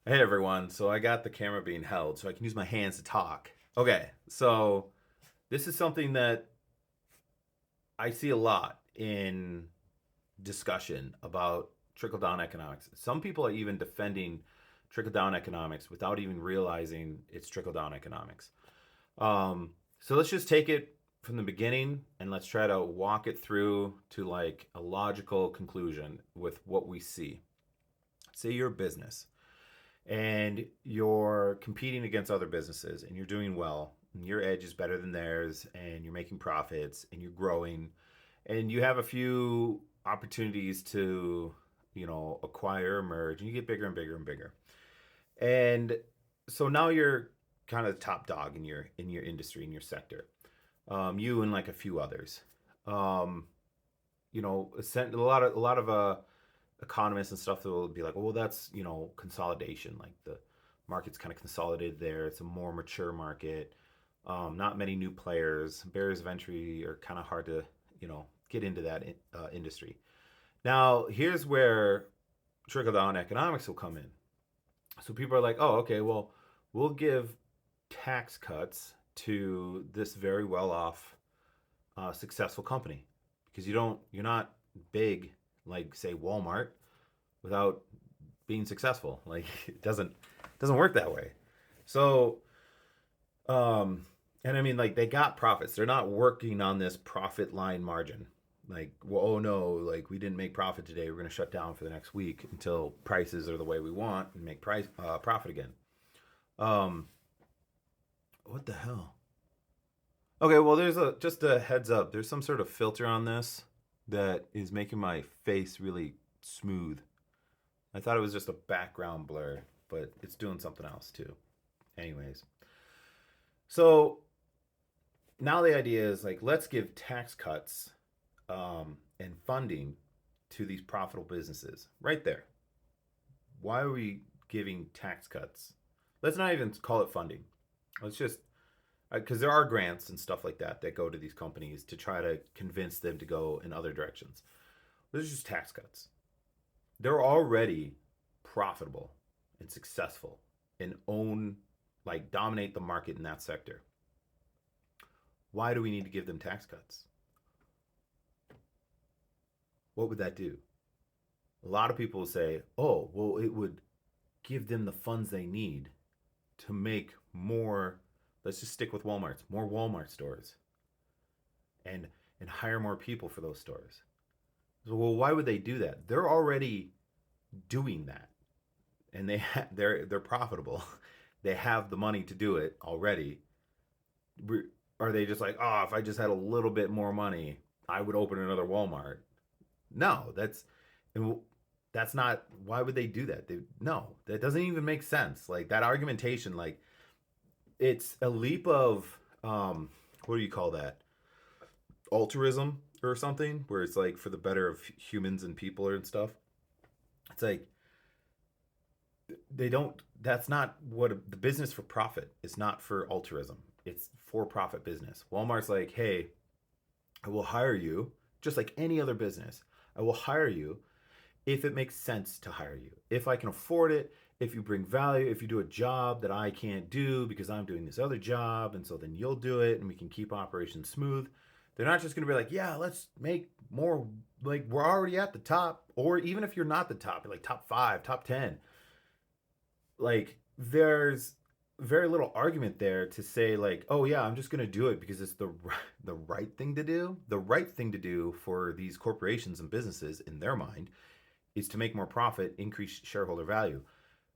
Hey everyone, so I got the camera being held so I can use my hands to talk. Okay, so this is something that I see a lot in discussion about trickle down economics. Some people are even defending trickle down economics without even realizing it's trickle down economics. Um, so let's just take it from the beginning and let's try to walk it through to like a logical conclusion with what we see. Say you're a business and you're competing against other businesses and you're doing well and your edge is better than theirs and you're making profits and you're growing and you have a few opportunities to acquire or merge and you get bigger and bigger and bigger and so now you're kind of the top dog in your industry, in your sector. You and like a few others. um, a lot of economists and stuff that will be like, oh, well, that's consolidation. Like the market's kind of consolidated there. It's a more mature market. Not many new players. Barriers of entry are kind of hard to get into that industry. Now, here's where trickle down economics will come in. So people are like, oh, okay, well, we'll give tax cuts to this very well off, successful company because you're not big like say Walmart without being successful. Like it doesn't work that way. So and I mean like they got profits. They're not working on this profit line margin. Like, well, oh no, like we didn't make profit today. We're going to shut down for the next week until prices are the way we want and make price profit again. Um, what the hell? Okay, well, there's a just a heads up. There's some sort of filter on this that is making my face really smooth. I thought it was just a background blur, but it's doing something else too. Anyways, so now the idea is like, let's give tax cuts and funding to these profitable businesses right there. Why are we giving tax cuts? Let's not even call it funding. Let's just, because there are grants and stuff like that that go to these companies to try to convince them to go in other directions. Those are just tax cuts. They're already profitable and successful and own, like, dominate the market in that sector. Why do we need to give them tax cuts? What would that do? A lot of people will say, oh, well, it would give them the funds they need to make more. Let's just stick with Walmart's, more Walmart stores, and and hire more people for those stores. So, well, why would they do that? They're already doing that, and they're profitable. They have the money to do it already. Are they just like, oh, if I just had a little bit more money, I would open another Walmart? No, that's not. Why would they do that? No, that doesn't even make sense. Like that argumentation, like it's a leap of what do you call that? Altruism or something, where it's like for the better of humans and people and stuff. It's like they don't. That's not what the business for profit is. Not for altruism. It's for profit business. Walmart's like, hey, I will hire you just like any other business. I will hire you if it makes sense to hire you. If I can afford it, if you bring value, if you do a job that I can't do because I'm doing this other job, and so then you'll do it and we can keep operations smooth. They're not just going to be like, yeah, let's make more. Like, we're already at the top. Or even if you're not the top, like top five, top 10, like, there's very little argument there to say, like, oh, yeah, I'm just going to do it because it's the right thing to do. The right thing to do for these corporations and businesses, in their mind, is to make more profit, increase shareholder value.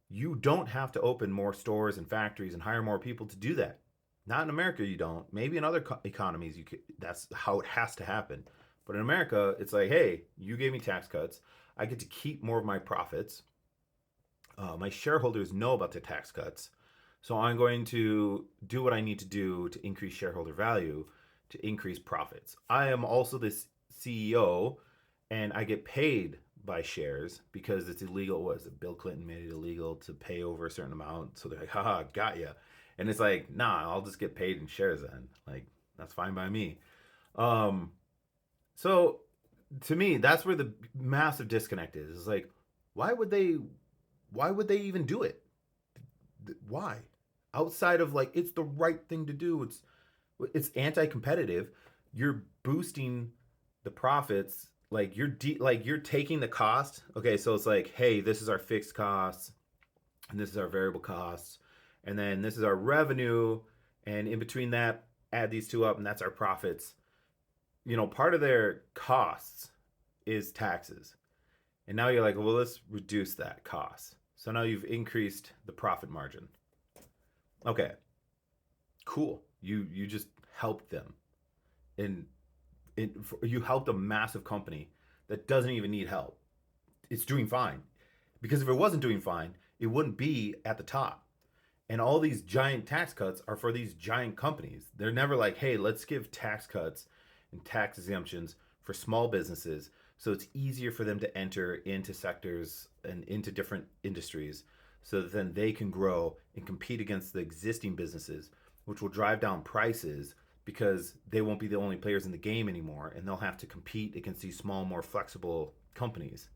You don't have to open more stores and factories and hire more people to do that. Not in America, you don't. Maybe in other economies, you could. That's how it has to happen. But in America, it's like, hey, you gave me tax cuts. I get to keep more of my profits. My shareholders know about the tax cuts, so I'm going to do what I need to do to increase shareholder value, to increase profits. I am also this CEO, and I get paid by shares because it's illegal. Was it Bill Clinton made it illegal to pay over a certain amount? So they're like, haha, got ya. And it's like, nah, I'll just get paid in shares then. Like, that's fine by me. Um, so to me, that's where the massive disconnect is. It's like, why would they why would they even do it? Why? Outside of like it's the right thing to do. It's anti-competitive. You're boosting the profits. Like you're taking the cost. Okay, so it's like, hey, this is our fixed costs, and this is our variable costs, and then this is our revenue, and in between that, add these two up, and that's our profits. Part of their costs is taxes. And now you're like, well, let's reduce that cost. So now you've increased the profit margin. Okay, cool. You just helped them, and you helped a massive company that doesn't even need help. It's doing fine, because if it wasn't doing fine, it wouldn't be at the top. And all these giant tax cuts are for these giant companies. They're never like, hey, let's give tax cuts and tax exemptions for small businesses so it's easier for them to enter into sectors and into different industries so that then they can grow and compete against the existing businesses, which will drive down prices because they won't be the only players in the game anymore and they'll have to compete against these small, more flexible companies.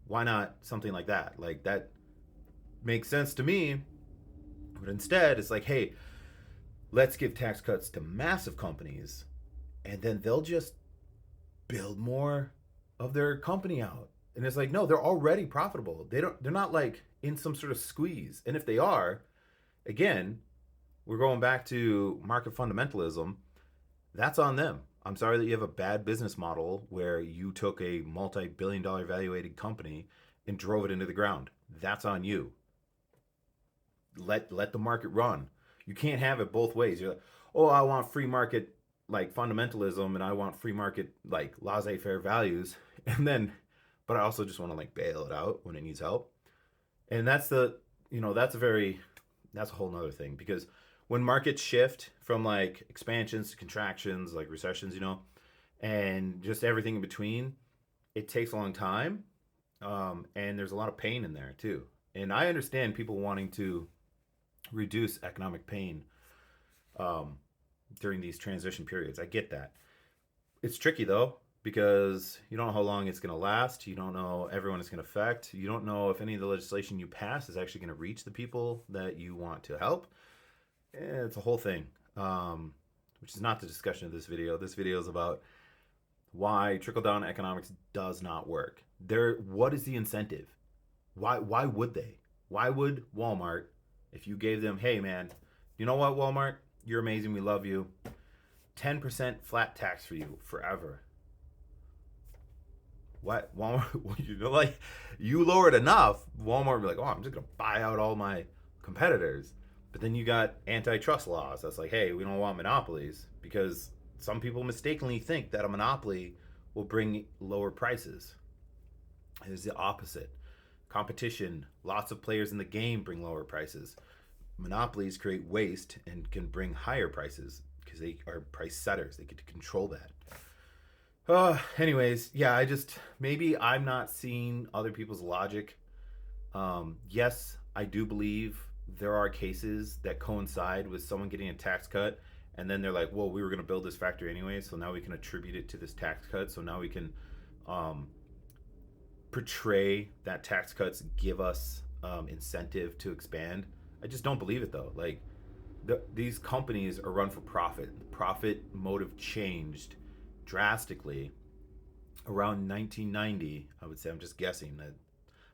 Why not something like that? Like that makes sense to me. But instead, it's like, hey, let's give tax cuts to massive companies and then they'll just build more of their company out. And it's like, no, they're already profitable. They're not like in some sort of squeeze. And if they are, again, we're going back to market fundamentalism. That's on them. I'm sorry that you have a bad business model where you took a multi-billion dollar valuated company and drove it into the ground. That's on you. Let the market run. You can't have it both ways. You're like, oh, I want free market like fundamentalism and I want free market like laissez-faire values, and then but I also just want to like bail it out when it needs help. And that's the that's a whole nother thing, because when markets shift from like expansions to contractions, like recessions, and just everything in between, it takes a long time, and there's a lot of pain in there too. And I understand people wanting to reduce economic pain um, during these transition periods. I get that. It's tricky though, because you don't know how long it's going to last. You don't know everyone it's going to affect. You don't know if any of the legislation you pass is actually going to reach the people that you want to help. It's a whole thing, which is not the discussion of this video. This video is about why trickle down economics does not work. What is the incentive? Why would they? Why would Walmart, if you gave them, hey man, you know what, Walmart, you're amazing, we love you, 10% flat tax for you forever. What? Walmart, like, you lower it enough, Walmart would be like, oh, I'm just gonna buy out all my competitors. But then you got antitrust laws that's like, hey, we don't want monopolies, because some people mistakenly think that a monopoly will bring lower prices. It's the opposite. Competition, lots of players in the game bring lower prices. Monopolies create waste and can bring higher prices because they are price setters. They get to control that. Anyways, yeah, maybe I'm not seeing other people's logic. Yes, I do believe there are cases that coincide with someone getting a tax cut, and then they're like, well, we were going to build this factory anyway, so now we can attribute it to this tax cut. So now we can portray that tax cuts give us incentive to expand. I just don't believe it though. Like these companies are run for profit. The profit motive changed drastically around 1990. I would say, I'm just guessing, that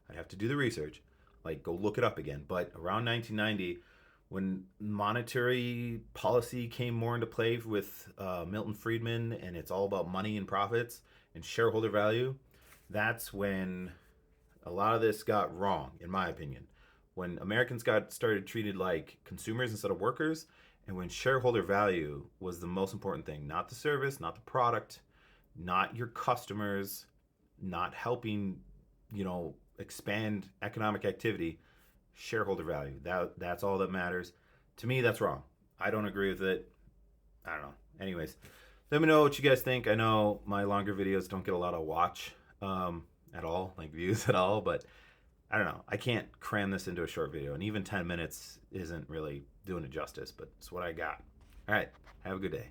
I'd have to do the research, like go look it up again. But around 1990, when monetary policy came more into play with Milton Friedman, and it's all about money and profits and shareholder value, that's when a lot of this got wrong, in my opinion. When Americans got started treated like consumers instead of workers, and when shareholder value was the most important thing, not the service, not the product, not your customers, not helping, expand economic activity, shareholder value. That's all that matters. To me, that's wrong. I don't agree with it. I don't know. Anyways, let me know what you guys think. I know my longer videos don't get a lot of watch at all, like views at all, but I don't know. I can't cram this into a short video, and even 10 minutes isn't really doing it justice, but it's what I got. All right. Have a good day.